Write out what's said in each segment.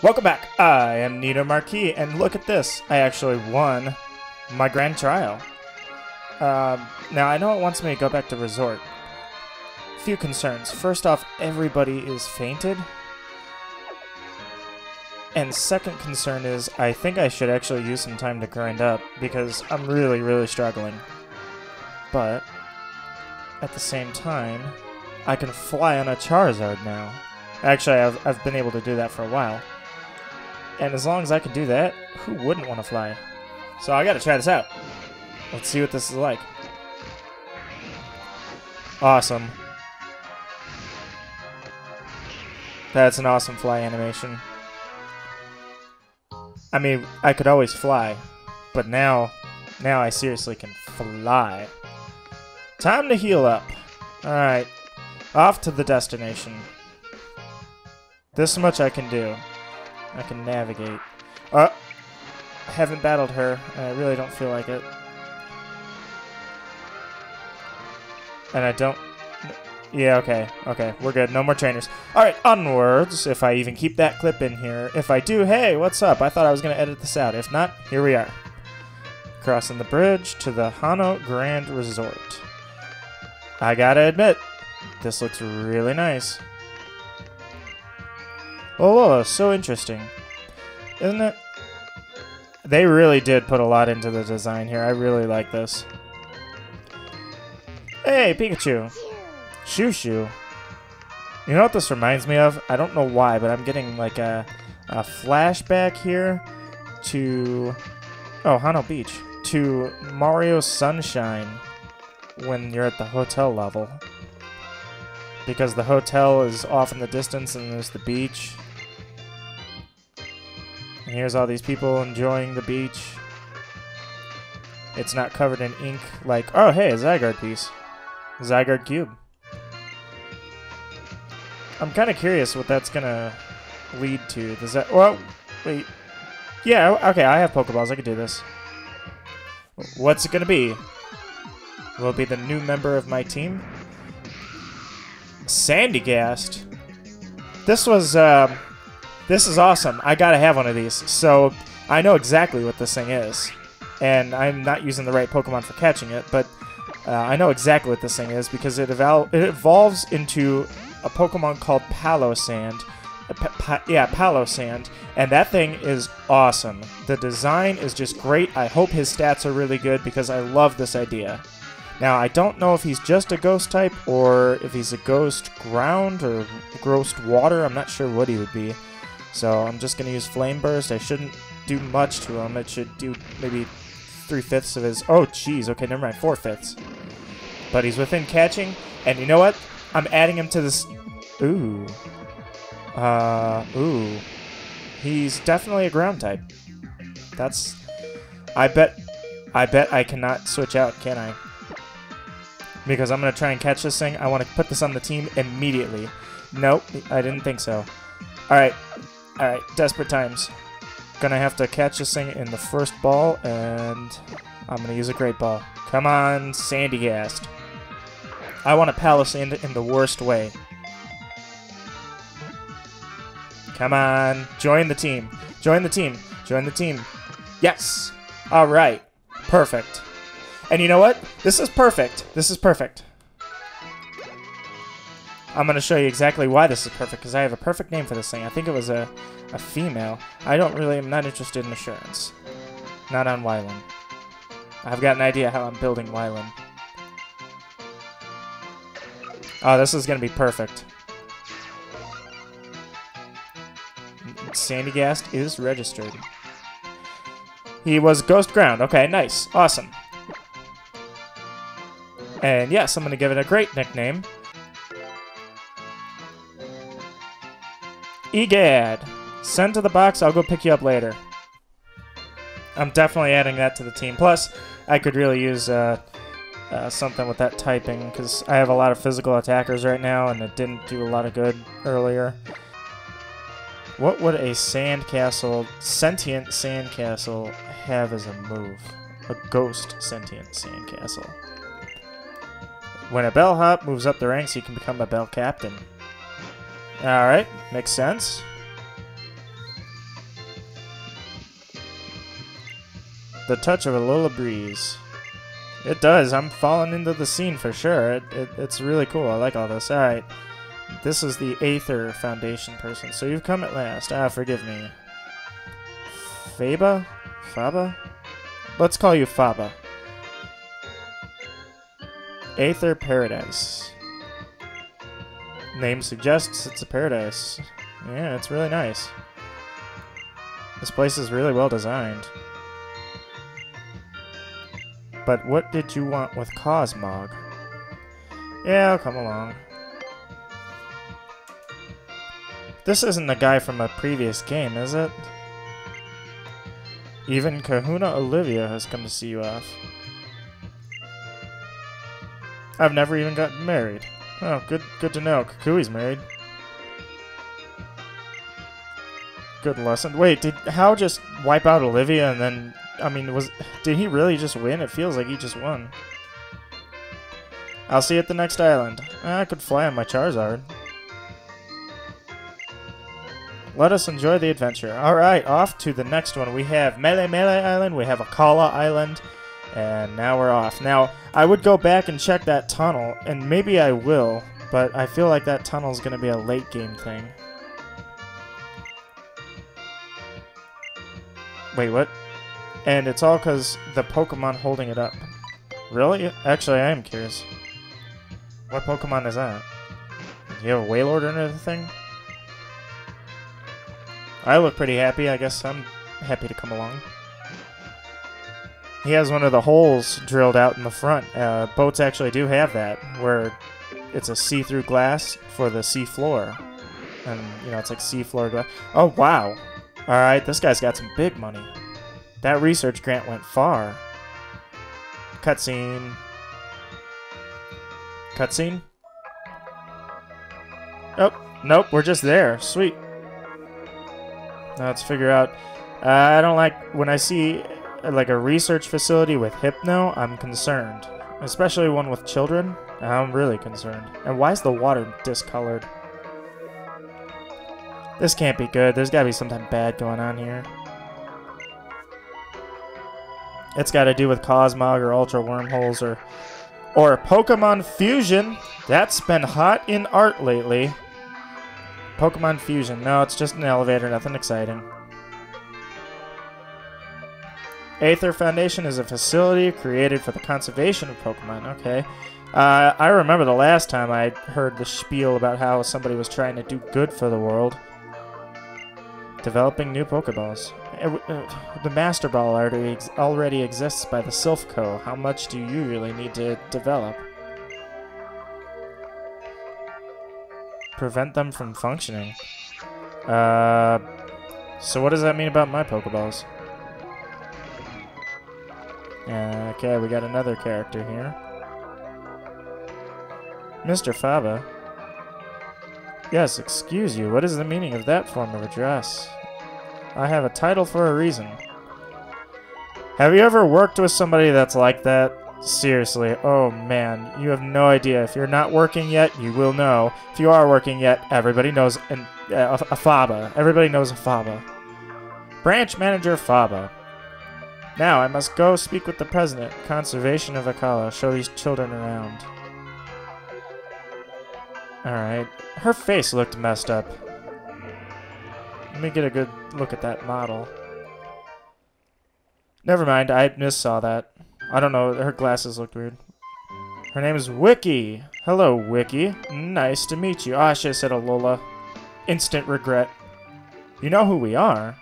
Welcome back. I am Nito Marquis, and look at this. I actually won my grand trial. Now, I know it wants me to go back to Resort. Few concerns. First off, everybody is fainted. And second concern is, I think I should actually use some time to grind up, because I'm really, really struggling. But, at the same time, I can fly on a Charizard now. Actually, I've been able to do that for a while. And as long as I can do that, who wouldn't want to fly? So I gotta try this out. Let's see what this is like. Awesome. That's an awesome fly animation. I mean, I could always fly, but now I seriously can fly. Time to heal up. Alright, off to the destination. This much I can do. I can navigate. I haven't battled her, and I really don't feel like it. And I don't... Yeah, okay, we're good. No more trainers. Alright, onwards, if I even keep that clip in here. If I do, hey, what's up? I thought I was going to edit this out. If not, here we are. Crossing the bridge to the Hano Grand Resort. I gotta admit, this looks really nice. Oh, so interesting. Isn't it? They really did put a lot into the design here. I really like this. Hey, Pikachu. Shoo-shoo. You know what this reminds me of? I don't know why, but I'm getting like a flashback here to... Oh, Hano Beach. To Mario Sunshine when you're at the hotel level. Because the hotel is off in the distance and there's the beach. And here's all these people enjoying the beach. It's not covered in ink like... Oh, hey, a Zygarde piece. Zygarde Cube. I'm kind of curious what that's going to lead to. Does that... Well, wait. Yeah, okay, I have Pokeballs. I could do this. What's it going to be? Will it be the new member of my team? Sandygast. This was... This is awesome. I gotta have one of these. So, I know exactly what this thing is. And I'm not using the right Pokemon for catching it, but I know exactly what this thing is because it evolves into a Pokemon called Palosand. Palosand. And that thing is awesome. The design is just great. I hope his stats are really good because I love this idea. Now, I don't know if he's just a ghost type or if he's a ghost ground or ghost water. I'm not sure what he would be. So I'm just going to use Flame Burst. I shouldn't do much to him. It should do maybe 3/5 of his... Oh, jeez. Okay, never mind. 4/5. But he's within catching. And you know what? I'm adding him to this... Ooh. Ooh. He's definitely a ground type. That's... I bet I cannot switch out, can I? Because I'm going to try and catch this thing. I want to put this on the team immediately. Nope, I didn't think so. Alright. Alright, desperate times. Gonna have to catch this thing in the first ball, and I'm gonna use a Great Ball. Come on, Sandygast. I want to Palisand in the worst way. Come on, join the team. Join the team. Join the team. Yes! Alright. Perfect. And you know what? This is perfect. This is perfect. I'm going to show you exactly why this is perfect, because I have a perfect name for this thing. I think it was a female. I'm not interested in assurance. Not on Wyland. I've got an idea how I'm building Wyland. Oh, this is going to be perfect. Sandygast is registered. He was Ghost Ground. Okay, nice. Awesome. And yes, I'm going to give it a great nickname. Egad! Send to the box, I'll go pick you up later. I'm definitely adding that to the team. Plus, I could really use something with that typing, because I have a lot of physical attackers right now, and it didn't do a lot of good earlier. What would a sandcastle, sentient sandcastle, have as a move? A ghost sentient sandcastle. When a bellhop moves up the ranks, he can become a bell captain. Alright, makes sense. The touch of a Alola breeze. It does. I'm falling into the scene for sure. It's really cool. I like all this. Alright. This is the Aether Foundation person. So you've come at last. Ah, forgive me. Faba? Faba? Let's call you Faba. Aether Paradise. Name suggests it's a paradise. Yeah, it's really nice. This place is really well designed. But what did you want with Cosmog? Yeah, I'll come along. This isn't the guy from a previous game, is it? Even Kahuna Olivia has come to see you off. I've never even gotten married. Oh, good to know. Kukui's married. Good lesson. Wait, did Hau just wipe out Olivia and then... I mean, did he really just win? It feels like he just won. I'll see you at the next island. I could fly on my Charizard. Let us enjoy the adventure. Alright, off to the next one. We have Melee Island, we have Akala Island, and now we're off. Now, I would go back and check that tunnel, and maybe I will, but I feel like that tunnel is going to be a late game thing. Wait, what? And it's all because the Pokemon holding it up. Really? Actually, I am curious. What Pokemon is that? Do you have a Wailord or anything? I look pretty happy. I guess I'm happy to come along. He has one of the holes drilled out in the front. Boats actually do have that, where it's a see-through glass for the sea floor. And, you know, it's like sea floor glass. Oh, wow. Alright, this guy's got some big money. That research grant went far. Cutscene. Cutscene? Oh, nope, we're just there. Sweet. Now let's figure out... I don't like... When I see like a research facility with Hypno, I'm concerned. Especially one with children. I'm really concerned. And why is the water discolored? This can't be good. There's gotta be something bad going on here. It's got to do with Cosmog or Ultra Wormholes or Pokemon Fusion. That's been hot in art lately. Pokemon Fusion. No, it's just an elevator. Nothing exciting. Aether Foundation is a facility created for the conservation of Pokemon. Okay. I remember the last time I heard the spiel about how somebody was trying to do good for the world. Developing new Pokeballs. The Master Ball already exists by the Silph Co. How much do you really need to develop? Prevent them from functioning. So what does that mean about my Pokeballs? Okay, we got another character here. Mr. Faba. Yes, excuse you. What is the meaning of that form of address? I have a title for a reason. Have you ever worked with somebody that's like that? Seriously, oh man, you have no idea. If you're not working yet, you will know. If you are working yet, everybody knows a Faba. Everybody knows a Faba. Branch Manager Faba. Now, I must go speak with the President. Conservation of Akala. Show these children around. Alright. Her face looked messed up. Let me get a good look at that model. Never mind, I missaw that. I don't know, her glasses looked weird. Her name is Wiki. Hello, Wiki. Nice to meet you. I should have said Alola. Instant regret. You know who we are?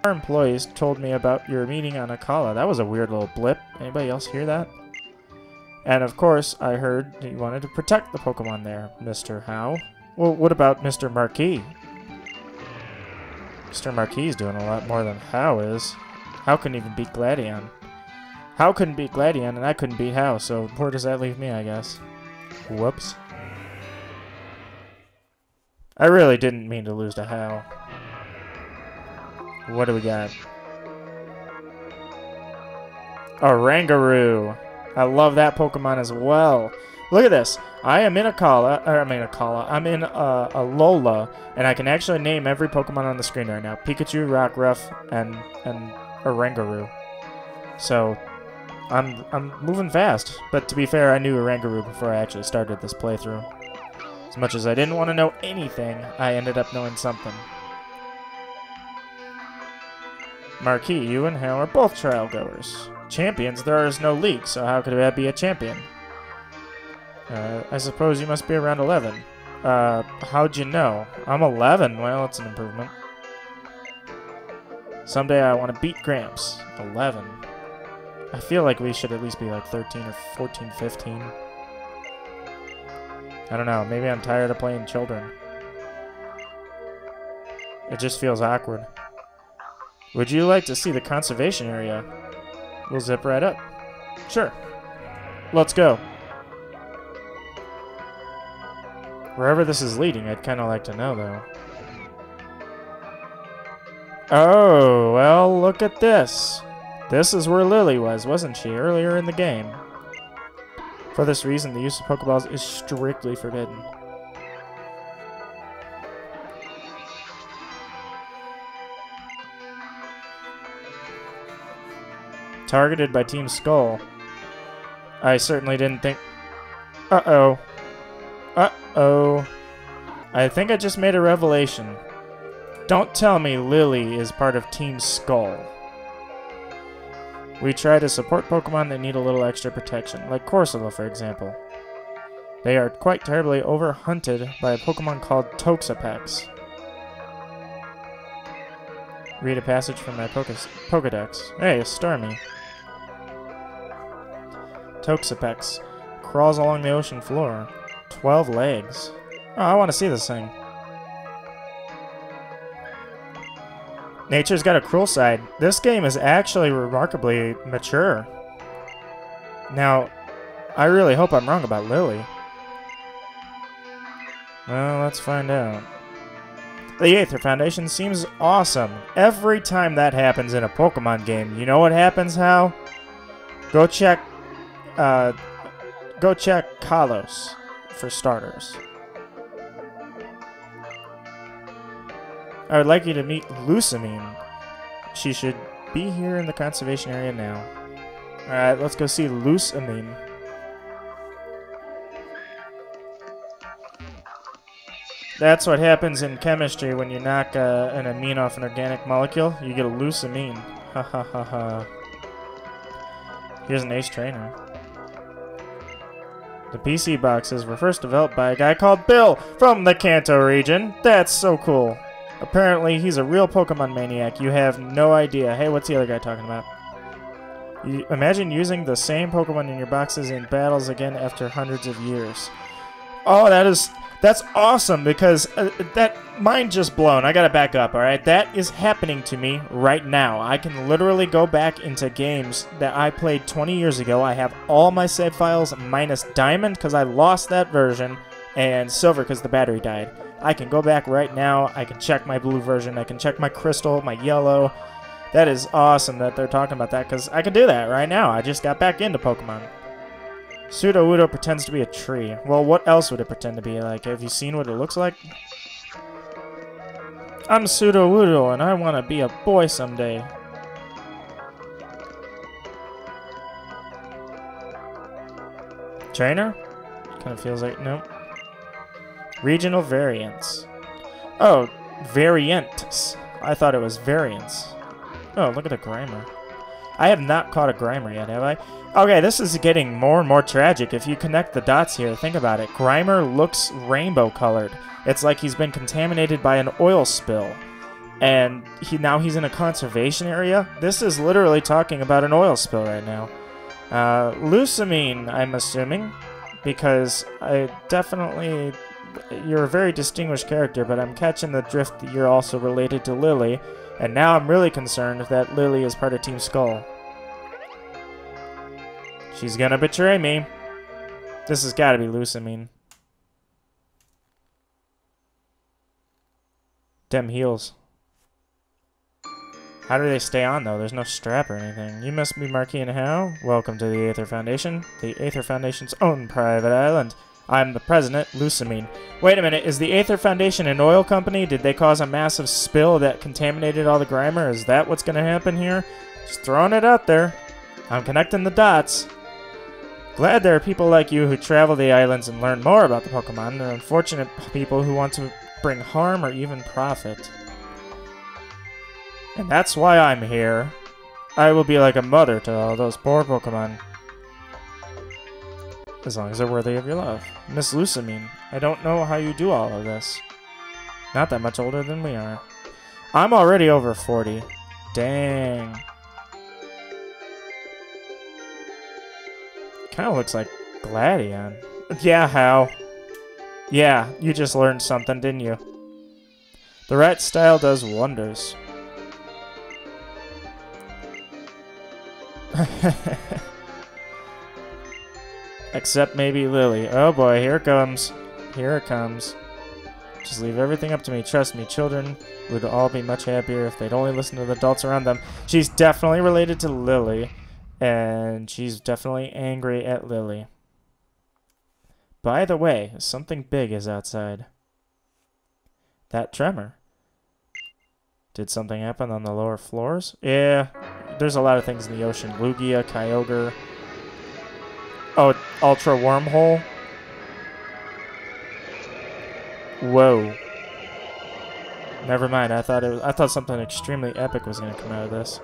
Our employees told me about your meeting on Akala. That was a weird little blip. Anybody else hear that? And of course, I heard you wanted to protect the Pokemon there, Mr. Hau. Well, what about Mr. Marquis? Mr. Marquis is doing a lot more than Hau is. Hau couldn't even beat Gladion. Hau couldn't beat Gladion, and I couldn't beat Hau, so where does that leave me, I guess? Whoops. I really didn't mean to lose to Hau. What do we got? Oranguru. I love that Pokemon as well. Look at this. I am in I'm in Alola, and I can actually name every Pokemon on the screen right now. Pikachu, Rockruff, and Oranguru. So I'm moving fast. But to be fair, I knew Oranguru before I actually started this playthrough. As much as I didn't want to know anything, I ended up knowing something. Marquis, you and Hau are both trial goers. Champions, there is no league, so how could I be a champion? I suppose you must be around 11. How'd you know? I'm 11. Well, it's an improvement. Someday I want to beat Gramps. 11. I feel like we should at least be like 13 or 14, 15. I don't know. Maybe I'm tired of playing children. It just feels awkward. Would you like to see the conservation area? We'll zip right up. Sure. Let's go. Wherever this is leading, I'd kind of like to know, though. Oh, well, look at this. This is where Lily was, wasn't she, earlier in the game? For this reason, the use of Pokeballs is strictly forbidden. Targeted by Team Skull. I certainly didn't think... Uh-oh. Uh-oh. I think I just made a revelation. Don't tell me Lily is part of Team Skull. We try to support Pokemon that need a little extra protection, like Corsola, for example. They are quite terribly overhunted by a Pokemon called Toxapex. Read a passage from my Pokedex. Hey, a Starmie. Toxapex crawls along the ocean floor. 12 legs. Oh, I want to see this thing. Nature's got a cruel side. This game is actually remarkably mature. Now, I really hope I'm wrong about Lily. Well, let's find out. The Aether Foundation seems awesome. Every time that happens in a Pokemon game, you know what happens, Hau? Go check Kalos, for starters. I would like you to meet Lusamine. She should be here in the conservation area now. Alright, let's go see Lusamine. That's what happens in chemistry when you knock an amine off an organic molecule. You get a Lusamine. Ha ha ha ha. Here's an ace trainer. The PC boxes were first developed by a guy called Bill from the Kanto region. That's so cool. Apparently, he's a real Pokemon maniac. You have no idea. Hey, what's the other guy talking about? You imagine using the same Pokemon in your boxes in battles again after hundreds of years. Oh, that's awesome because that mind just blown. I gotta back up, alright? That is happening to me right now. I can literally go back into games that I played 20 years ago. I have all my save files minus Diamond because I lost that version and Silver because the battery died. I can go back right now. I can check my blue version. I can check my crystal, my yellow. That is awesome that they're talking about that because I can do that right now. I just got back into Pokemon. Sudowoodo pretends to be a tree. Well, what else would it pretend to be? Like, have you seen what it looks like? I'm Sudowoodo, and I want to be a boy someday. Trainer? Kind of feels like... Nope. Regional variants. Oh, variants. I thought it was variants. Oh, look at the Grimer. I have not caught a Grimer yet, have I? Okay, this is getting more and more tragic. If you connect the dots here, think about it. Grimer looks rainbow-colored. It's like he's been contaminated by an oil spill. And now he's in a conservation area? This is literally talking about an oil spill right now. Lusamine, I'm assuming. Because I definitely... You're a very distinguished character, but I'm catching the drift that you're also related to Lily. And now I'm really concerned that Lily is part of Team Skull. She's gonna betray me. This has gotta be Lusamine. Dem heels. How do they stay on, though? There's no strap or anything. You must be Marquis and Hau. Welcome to the Aether Foundation. The Aether Foundation's own private island. I'm the president, Lusamine. Wait a minute, is the Aether Foundation an oil company? Did they cause a massive spill that contaminated all the Grimer? Is that what's gonna happen here? Just throwing it out there. I'm connecting the dots. Glad there are people like you who travel the islands and learn more about the Pokemon, and unfortunate people who want to bring harm or even profit. And that's why I'm here. I will be like a mother to all those poor Pokemon. As long as they're worthy of your love. Miss Lusamine, I don't know how you do all of this. Not that much older than we are. I'm already over 40. Dang. Kind of looks like Gladion. Yeah, Hau. Yeah, you just learned something, didn't you? The right style does wonders. Except maybe Lily. Oh boy, here it comes. Here it comes. Just leave everything up to me. Trust me, children would all be much happier if they'd only listen to the adults around them. She's definitely related to Lily. And she's definitely angry at Lily. By the way, something big is outside. That tremor. Did something happen on the lower floors? Yeah, there's a lot of things in the ocean. Lugia, Kyogre. Oh, Ultra Wormhole. Whoa. Never mind. I thought something extremely epic was gonna come out of this.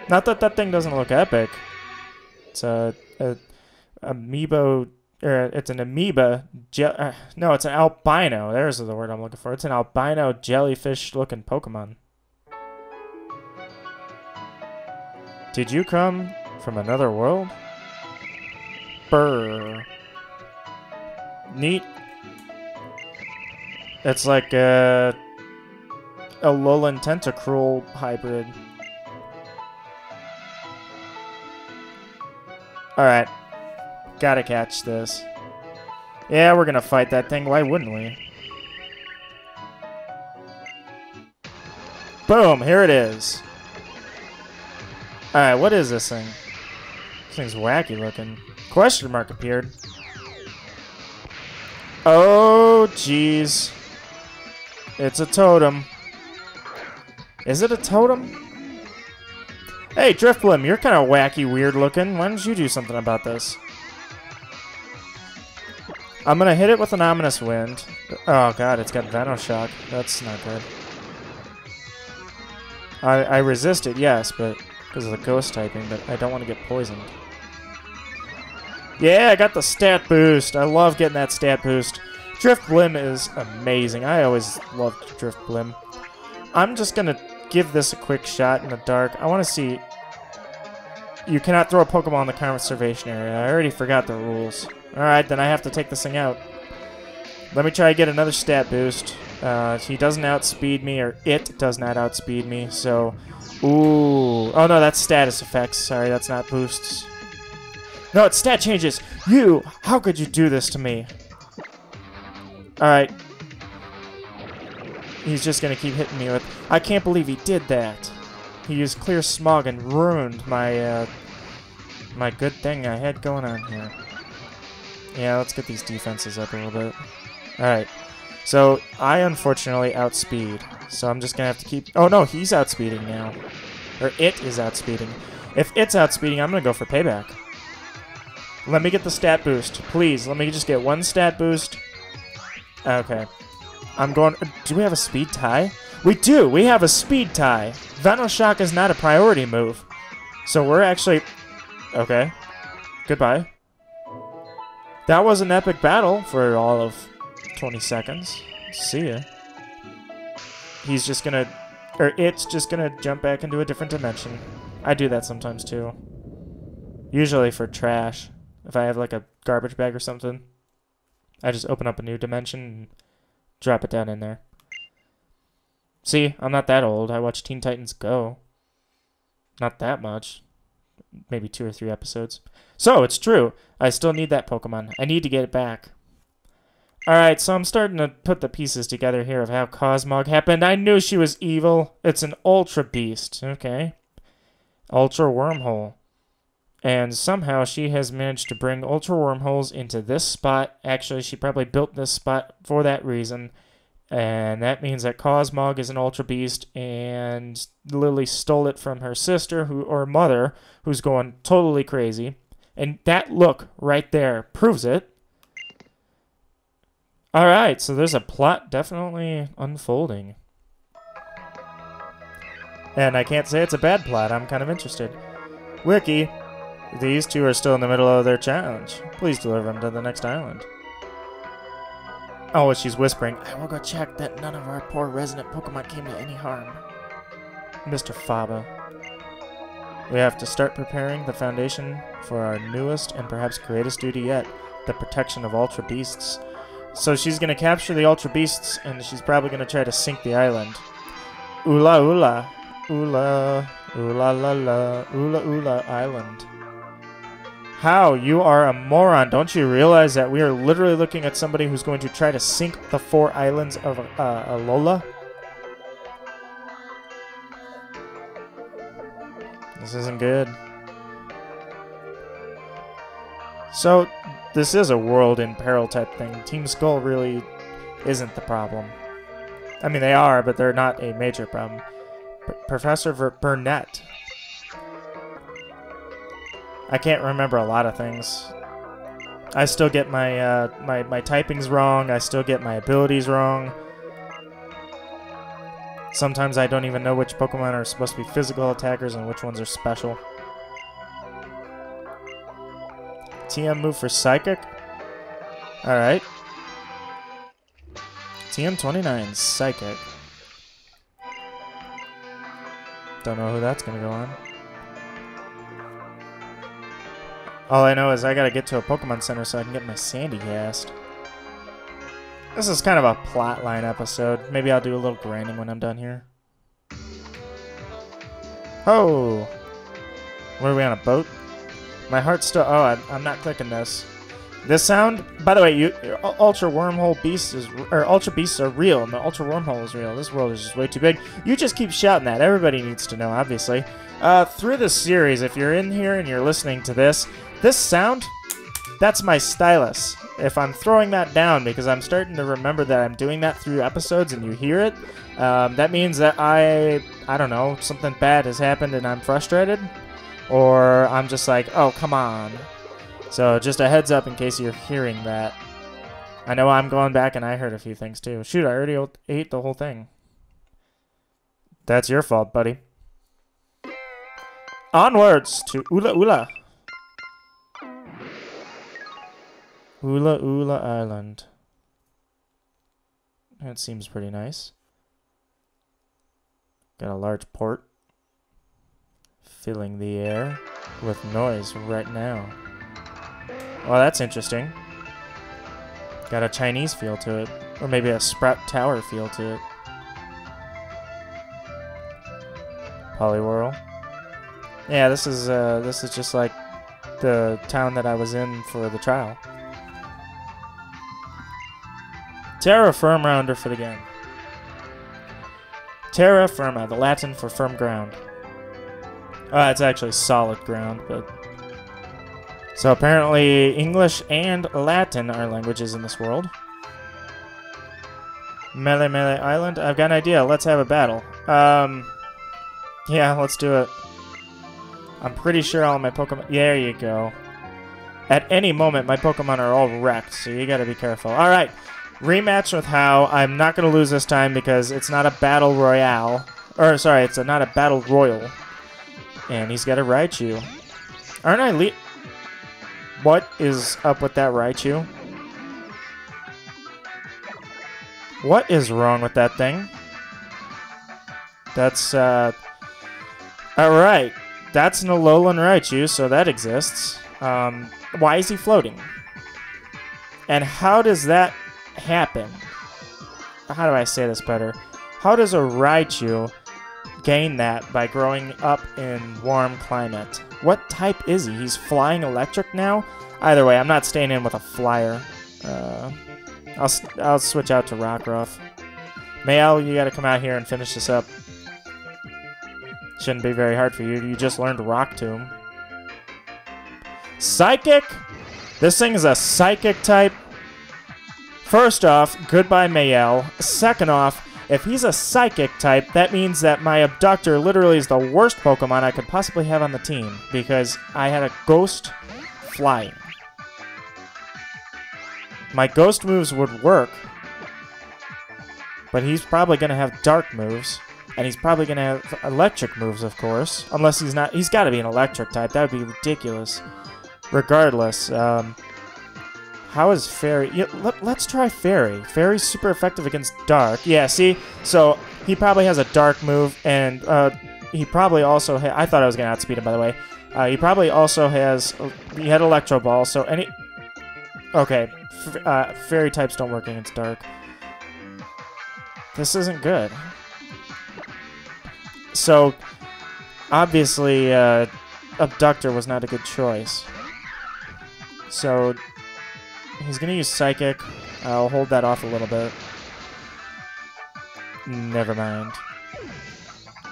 Not that that thing doesn't look epic. It's amiibo. It's an amoeba. No, it's an albino. There's the word I'm looking for. It's an albino jellyfish-looking Pokemon. Did you come from another world? Brr. Neat. It's like a Alolan Tentacruel hybrid. Alright. Gotta catch this. Yeah, we're gonna fight that thing. Why wouldn't we? Boom! Here it is. Alright, what is this thing? This thing's wacky looking. Question mark appeared. Oh, jeez. It's a totem. Is it a totem? Hey, Drifblim, you're kind of wacky, weird looking. Why don't you do something about this? I'm going to hit it with an ominous wind. Oh, God, it's got Venoshock. That's not good. I resist it, yes, but because of the ghost typing, but I don't want to get poisoned. Yeah, I got the stat boost. I love getting that stat boost. Drifblim is amazing. I always loved Drifblim. I'm just going to give this a quick shot in the dark. I want to see... You cannot throw a Pokemon in the conservation area. I already forgot the rules. Alright, then I have to take this thing out. Let me try to get another stat boost. He doesn't outspeed me, or it does not outspeed me, so... Ooh. Oh, no, that's status effects. Sorry, that's not boosts. No, it's stat changes! You! How could you do this to me? Alright. He's just gonna keep hitting me with... I can't believe he did that. He used Clear Smog and ruined my, my good thing I had going on here. Yeah, let's get these defenses up a little bit. Alright. So, I unfortunately outspeed. So I'm just gonna have to keep... Oh no, he's outspeeding now. Or it is outspeeding. If it's outspeeding, I'm gonna go for payback. Let me get the stat boost. Please, let me just get one stat boost. Okay. I'm going... Do we have a speed tie? We do! We have a speed tie! Venoshock is not a priority move. So we're actually... Okay. Goodbye. That was an epic battle for all of 20 seconds. See ya. He's just gonna... Or it's just gonna jump back into a different dimension. I do that sometimes too. Usually for trash. If I have like a garbage bag or something. I just open up a new dimension and drop it down in there. See, I'm not that old. I watched Teen Titans Go. Not that much. Maybe 2 or 3 episodes. So, it's true. I still need that Pokemon. I need to get it back. Alright, so I'm starting to put the pieces together here of how Cosmog happened. I knew she was evil. It's an Ultra Beast. Okay. Ultra Wormhole. And somehow she has managed to bring Ultra Wormholes into this spot. Actually, she probably built this spot for that reason. And that means that Cosmog is an Ultra Beast, and Lily stole it from her sister or mother, who's going totally crazy. And that look right there proves it. All right, so there's a plot definitely unfolding. And I can't say it's a bad plot. I'm kind of interested. Wiki, these two are still in the middle of their challenge. Please deliver them to the next island. Oh, she's whispering, I will go check that none of our poor resident Pokemon came to any harm. Mr. Faba. We have to start preparing the foundation for our newest and perhaps greatest duty yet, the protection of Ultra Beasts. So she's going to capture the Ultra Beasts, and she's probably going to try to sink the island. Oola oola. Oola. Oola la la. Oola oola island. How? You are a moron. Don't you realize that we are literally looking at somebody who's going to try to sink the 4 islands of Alola? This isn't good. So, this is a world in peril type thing. Team Skull really isn't the problem. I mean, they are, but they're not a major problem. But Professor Burnett. I can't remember a lot of things. I still get my my typings wrong. I still get my abilities wrong. Sometimes I don't even know which Pokemon are supposed to be physical attackers and which ones are special. TM move for Psychic. Alright. TM29, Psychic. Don't know who that's going to go on. All I know is I gotta get to a Pokemon Center so I can get my Sandy cast. This is kind of a plotline episode. Maybe I'll do a little grinding when I'm done here. Oh! What are we on, a boat? My heart's still... Oh, I'm not clicking this. This sound... By the way, Ultra Wormhole Beasts is... Or Ultra Beasts are real, and the Ultra Wormhole is real. This world is just way too big. You just keep shouting that. Everybody needs to know, obviously. Through this series, if you're in here and you're listening to this... This sound, that's my stylus. If I'm throwing that down because I'm starting to remember that I'm doing that through episodes and you hear it, that means that I don't know, something bad has happened and I'm frustrated. Or I'm just like, oh, come on. So just a heads up in case you're hearing that. I know I'm going back and I heard a few things too. Shoot, I already ate the whole thing. That's your fault, buddy. Onwards to Ula Ula. Ula Ula Island. That seems pretty nice. Got a large port. Filling the air with noise right now. Well, that's interesting. Got a Chinese feel to it. Or maybe a Sprout Tower feel to it. Poliwhirl. Yeah, this is just like the town that I was in for the trial. Terra Firma underfoot again. Terra Firma, the Latin for firm ground. It's actually solid ground, but... So apparently English and Latin are languages in this world. Melee Melee Island. I've got an idea. Let's have a battle. Yeah, let's do it. I'm pretty sure all my Pokemon... There you go. At any moment, my Pokemon are all wrecked, so you gotta be careful. Alright. Rematch with Hau. I'm not going to lose this time because it's not a battle royale. Or, sorry, it's not a battle royal. And he's got a Raichu. Aren't I What is up with that Raichu? What is wrong with that thing? That's, alright. That's an Alolan Raichu, so that exists. Why is he floating? And how does that happen? How do I say this better? How does a Raichu gain that by growing up in warm climate? What type is he? He's flying electric now? Either way, I'm not staying in with a flyer. I'll switch out to Rockruff. Mayel, you gotta come out here and finish this up. Shouldn't be very hard for you. You just learned Rock Tomb. Psychic? This thing is a Psychic type? First off, goodbye Mayel. Second off, if he's a Psychic type, that means that my Abductor literally is the worst Pokemon I could possibly have on the team, because I had a Ghost Flying. My Ghost moves would work, but he's probably going to have Dark moves, and he's probably going to have Electric moves, of course, unless he's not. He's got to be an Electric type. That would be ridiculous. Regardless, how is Fairy? Yeah, let's try Fairy. Fairy's super effective against Dark. Yeah, see? So he probably has a Dark move, and he probably also I thought I was going to outspeed him, by the way. He probably also has... He had Electro Ball, so any... Okay, Fairy types don't work against Dark. This isn't good. So, obviously, Abductor was not a good choice. So... He's going to use Psychic. I'll hold that off a little bit. Never mind.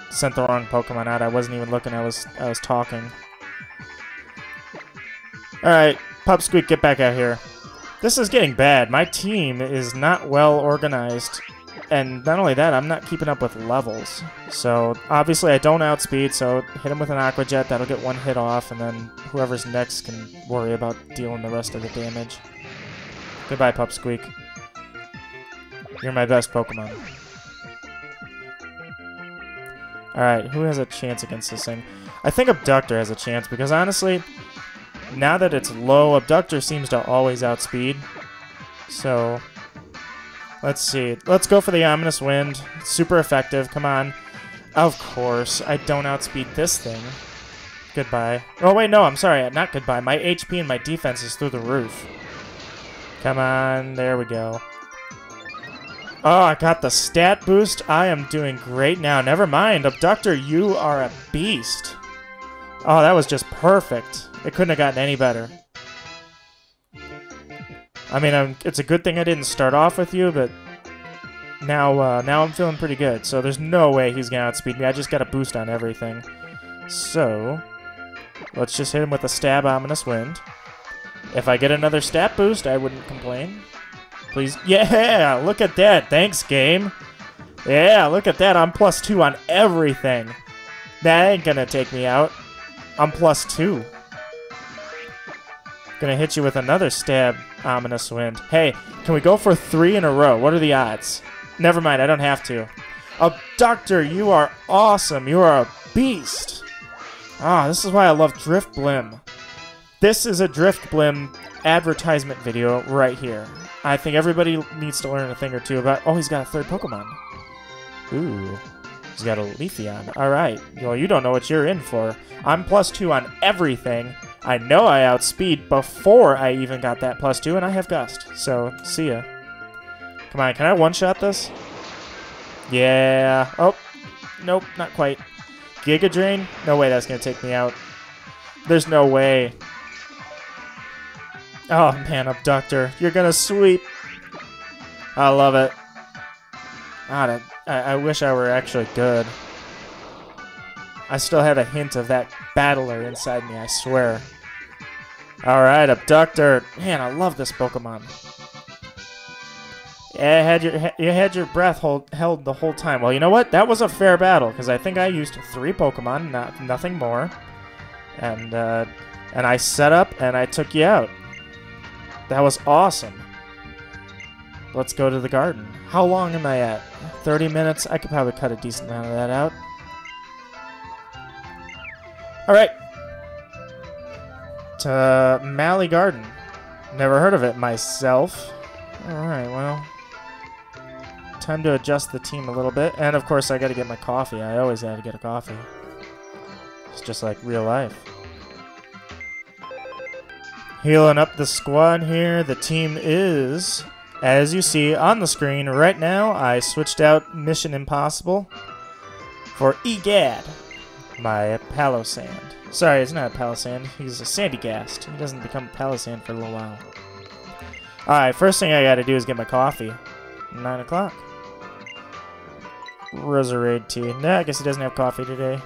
Sent the wrong Pokemon out. I wasn't even looking. I was talking. Alright, Pupsqueak, get back out here. This is getting bad. My team is not well organized. And not only that, I'm not keeping up with levels. So, obviously I don't outspeed, so hit him with an Aqua Jet. That'll get one hit off, and then whoever's next can worry about dealing the rest of the damage. Goodbye, Pupsqueak. You're my best Pokemon. Alright, who has a chance against this thing? I think Abductor has a chance, because honestly, now that it's low, Abductor seems to always outspeed. So, let's see. Let's go for the Ominous Wind. It's super effective. Come on. Of course, I don't outspeed this thing. Goodbye. Oh, wait, no, I'm sorry. Not goodbye. My HP and my defense is through the roof. Come on, there we go. Oh, I got the stat boost. I am doing great now. Never mind, Abductor, you are a beast. Oh, that was just perfect. It couldn't have gotten any better. I mean, it's a good thing I didn't start off with you, but now, now I'm feeling pretty good. So there's no way he's gonna outspeed me. I just got a boost on everything. So let's just hit him with a Stab Ominous Wind. If I get another stat boost, I wouldn't complain. Please. Yeah, look at that. Thanks, game. Yeah, look at that. I'm +2 on everything. That ain't gonna take me out. I'm +2. Gonna hit you with another Stab Ominous Wind. Hey, can we go for 3 in a row? What are the odds? Never mind, I don't have to. Abductor, you are awesome. You are a beast. Ah, this is why I love Drifblim. This is a Drifblim advertisement video right here. I think everybody needs to learn a thing or two about... Oh, he's got a third Pokemon. Ooh. He's got a Leafeon. Alright. Well, you don't know what you're in for. I'm +2 on everything. I know I outspeed before I even got that +2, and I have Gust. So, see ya. Come on, can I one-shot this? Yeah. Oh. Nope, not quite. Giga Drain? No way that's going to take me out. There's no way. Oh, man, Abductor. You're going to sweep. I love it. God, I wish I were actually good. I still had a hint of that battler inside me, I swear. Alright, Abductor. Man, I love this Pokemon. Yeah, you had your breath held the whole time. Well, you know what? That was a fair battle, because I think I used 3 Pokemon, nothing more. And I set up, and I took you out. That was awesome. Let's go to the garden. How long am I at? 30 minutes? I could probably cut a decent amount of that out. Alright. To Mally Garden. Never heard of it myself. Alright, well. Time to adjust the team a little bit. And of course I gotta get my coffee. I always gotta get a coffee. It's just like real life. Healing up the squad here. The team is, as you see on the screen right now, I switched out Mission Impossible for Egad, my Palossand. Sorry, it's not a Palossand. He's a Sandygast. He doesn't become Palossand for a little while. Alright, first thing I gotta do is get my coffee. 9 o'clock. Roserade tea. Nah, I guess he doesn't have coffee today.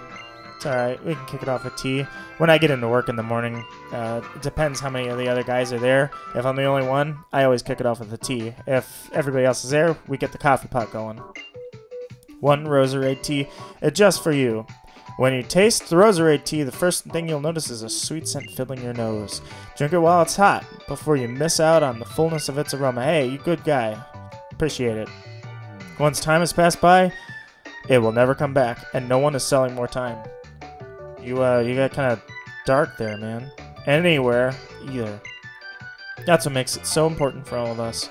It's alright. We can kick it off with tea. When I get into work in the morning, it depends how many of the other guys are there. If I'm the only one, I always kick it off with the tea. If everybody else is there, we get the coffee pot going. 1 Roserade tea, just for you. When you taste the Roserade tea, the first thing you'll notice is a sweet scent filling your nose. Drink it while it's hot, before you miss out on the fullness of its aroma. Hey, you good guy. Appreciate it. Once time has passed by, it will never come back, and no one is selling more time. You got kind of dark there, man. Anywhere, either. That's what makes it so important for all of us.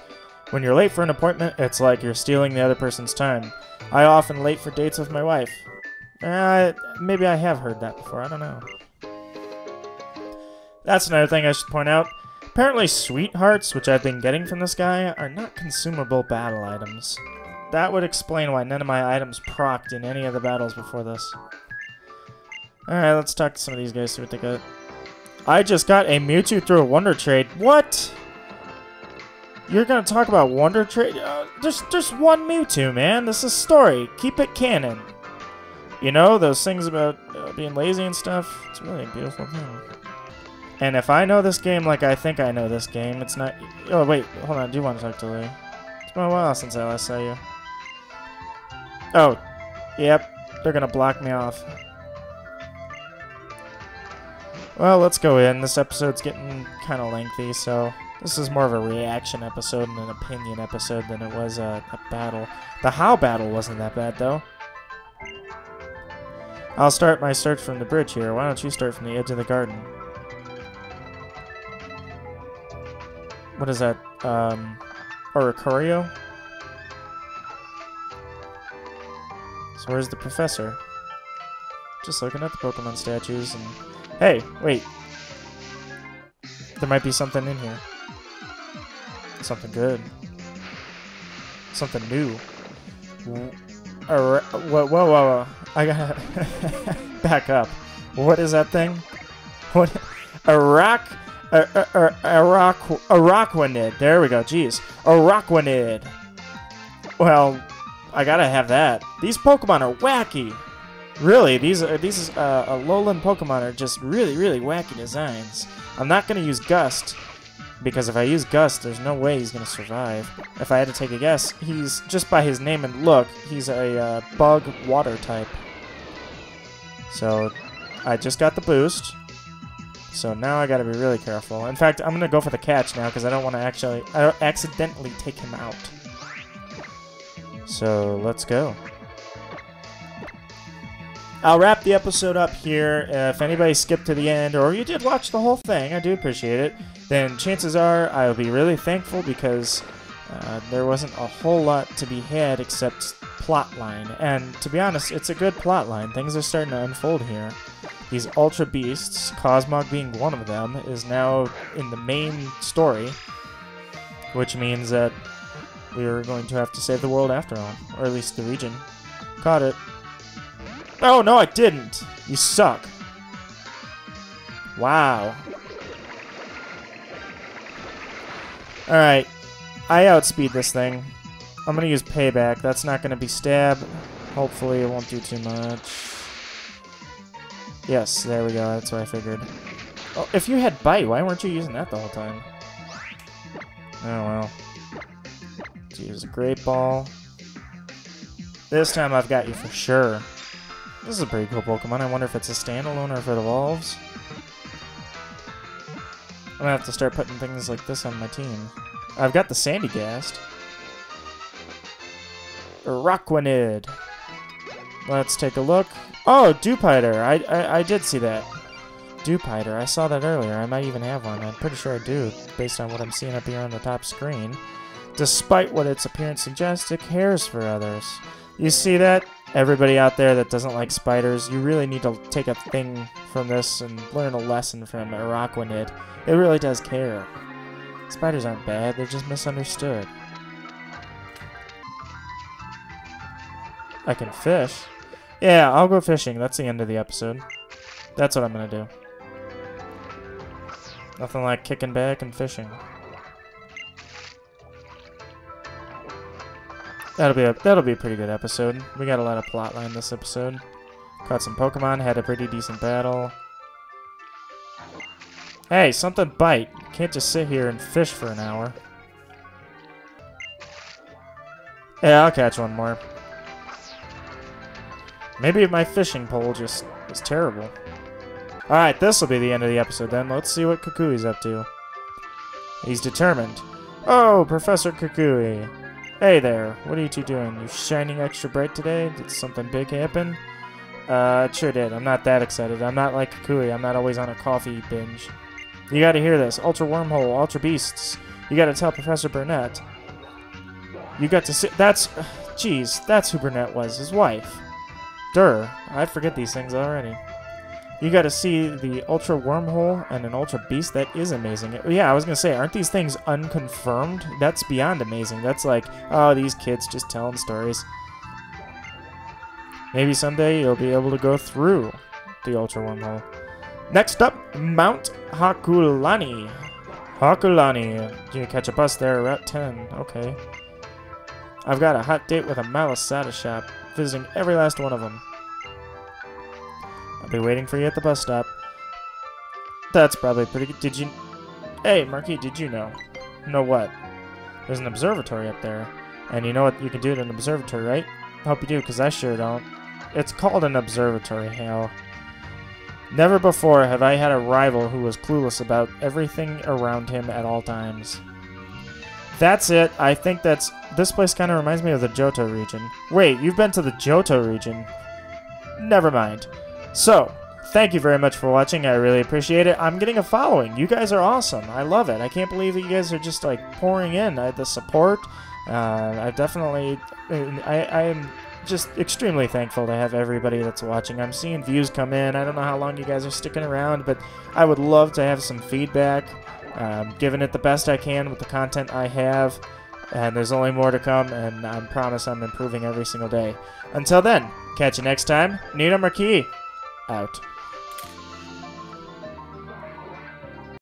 When you're late for an appointment, it's like you're stealing the other person's time. I often late for dates with my wife. Maybe I have heard that before, I don't know. That's another thing I should point out. Apparently sweethearts, which I've been getting from this guy, are not consumable battle items. That would explain why none of my items procced in any of the battles before this. Alright, let's talk to some of these guys, see what they got. I just got a Mewtwo through a Wonder Trade. What? You're gonna talk about Wonder Trade? There's one Mewtwo, man. This is story. Keep it canon. You know, those things about being lazy and stuff? It's really a beautiful thing. And if I know this game like I think I know this game, it's not... Oh, wait. Hold on. I do want to talk to Lee. It's been a while since I last saw you. Oh. Yep. They're gonna block me off. Well, let's go in. This episode's getting kind of lengthy, so... This is more of a reaction episode and an opinion episode than it was a battle. The Hau battle wasn't that bad, though. I'll start my search from the bridge here. Why don't you start from the edge of the garden? What is that? Oricorio? So where's the professor? Just looking at the Pokemon statues and... Hey, wait. There might be something in here. Something good. Something new. Whoa. I gotta back up. What is that thing? What? Araquanid. There we go. Jeez. Araquanid. Well, I gotta have that. These Pokemon are wacky. Really, these Alolan Pokemon are just really, really wacky designs. I'm not gonna use Gust, because if I use Gust, there's no way he's gonna survive. If I had to take a guess, he's, just by his name and look, he's a bug water type. So, I just got the boost. So now I gotta be really careful. In fact, I'm gonna go for the catch now, because I don't want to accidentally take him out. So, let's go. I'll wrap the episode up here. If anybody skipped to the end, or you did watch the whole thing, I do appreciate it, then chances are I'll be really thankful, because there wasn't a whole lot to be had except plotline. And to be honest, it's a good plotline. Things are starting to unfold here. These Ultra Beasts, Cosmog being one of them, is now in the main story, which means that we are going to have to save the world after all, or at least the region. Caught it. Oh, no, I didn't. You suck. Wow. Alright. I outspeed this thing. I'm going to use Payback. That's not going to be Stab. Hopefully it won't do too much. Yes, there we go. That's what I figured. Oh, if you had Bite, why weren't you using that the whole time? Oh, well. Let's use a Great Ball. This time I've got you for sure. This is a pretty cool Pokemon. I wonder if it's a standalone or if it evolves. I'm gonna have to start putting things like this on my team. I've got the Sandygast. Araquanid. Let's take a look. Oh, Dewpider. I did see that. Dewpider. I saw that earlier. I might even have one. I'm pretty sure I do, based on what I'm seeing up here on the top screen. Despite what its appearance suggests, it cares for others. You see that? Everybody out there that doesn't like spiders, you really need to take a thing from this and learn a lesson from Araquanid. It really does care. Spiders aren't bad, they're just misunderstood. I can fish. Yeah, I'll go fishing. That's the end of the episode. That's what I'm gonna do. Nothing like kicking back and fishing. That'll be a pretty good episode. We got a lot of plotline this episode. Caught some Pokemon, had a pretty decent battle. Hey, something bite. You can't just sit here and fish for an hour. Yeah, I'll catch one more. Maybe my fishing pole just is terrible. Alright, this will be the end of the episode then. Let's see what Kukui's up to. He's determined. Oh, Professor Kukui. Hey there, what are you two doing? You shining extra bright today? Did something big happen? It sure did. I'm not that excited. I'm not like Kukui. I'm not always on a coffee binge. You gotta hear this. Ultra Wormhole, Ultra Beasts. You gotta tell Professor Burnett. You got to see... That's... Jeez, that's who Burnett was. His wife. Durr. I forget these things already. You got to see the Ultra Wormhole and an Ultra Beast. That is amazing. Yeah, I was going to say, aren't these things unconfirmed? That's beyond amazing. That's like, oh, these kids just telling stories. Maybe someday you'll be able to go through the Ultra Wormhole. Next up, Mount Hakulani. Hakulani. You can catch a bus there, Route 10. Okay. I've got a hot date with a Malasada shop, visiting every last one of them. I'll be waiting for you at the bus stop. That's probably pretty good. Did you... Hey, Marquis, did you know? Know what? There's an observatory up there. And you know what you can do at an observatory, right? I hope you do, because I sure don't. It's called an observatory, Hal. Never before have I had a rival who was clueless about everything around him at all times. That's it. I think that's... This place kind of reminds me of the Johto region. Wait, you've been to the Johto region? Never mind. So, thank you very much for watching. I really appreciate it. I'm getting a following. You guys are awesome. I love it. I can't believe that you guys are just like pouring in the support. I definitely... I am just extremely thankful to have everybody that's watching. I'm seeing views come in. I don't know how long you guys are sticking around, but I would love to have some feedback. Giving it the best I can with the content I have. And there's only more to come, and I promise I'm improving every single day. Until then, catch you next time. Nina Marquis. Out.